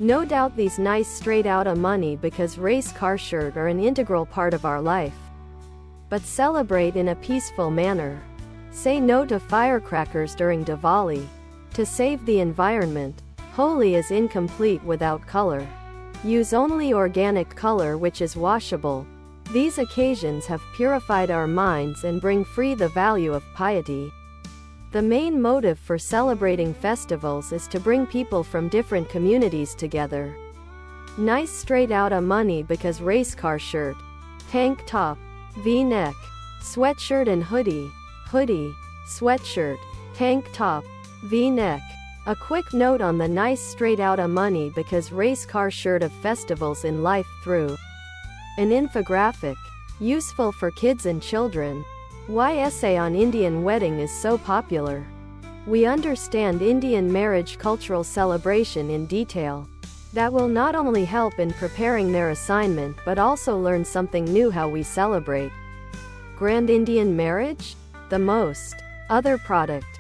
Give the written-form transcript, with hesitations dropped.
No doubt these nice straight outta money because race car shirt are an integral part of our life. But celebrate in a peaceful manner. Say no to firecrackers during Diwali. To save the environment, Holi is incomplete without color. Use only organic color which is washable. These occasions have purified our minds and bring free the value of piety. The main motive for celebrating festivals is to bring people from different communities together. Nice straight outta money because race car shirt, tank top, V-neck, sweatshirt and hoodie, sweatshirt, tank top, V-neck. A quick note on the nice straight outta money because race car shirt of festivals in life through an infographic. Useful for kids and children. Why essay on Indian wedding is so popular. We understand Indian marriage cultural celebration in detail. That will not only help in preparing their assignment but also learn something new how we celebrate. Grand Indian marriage? The most. Other product.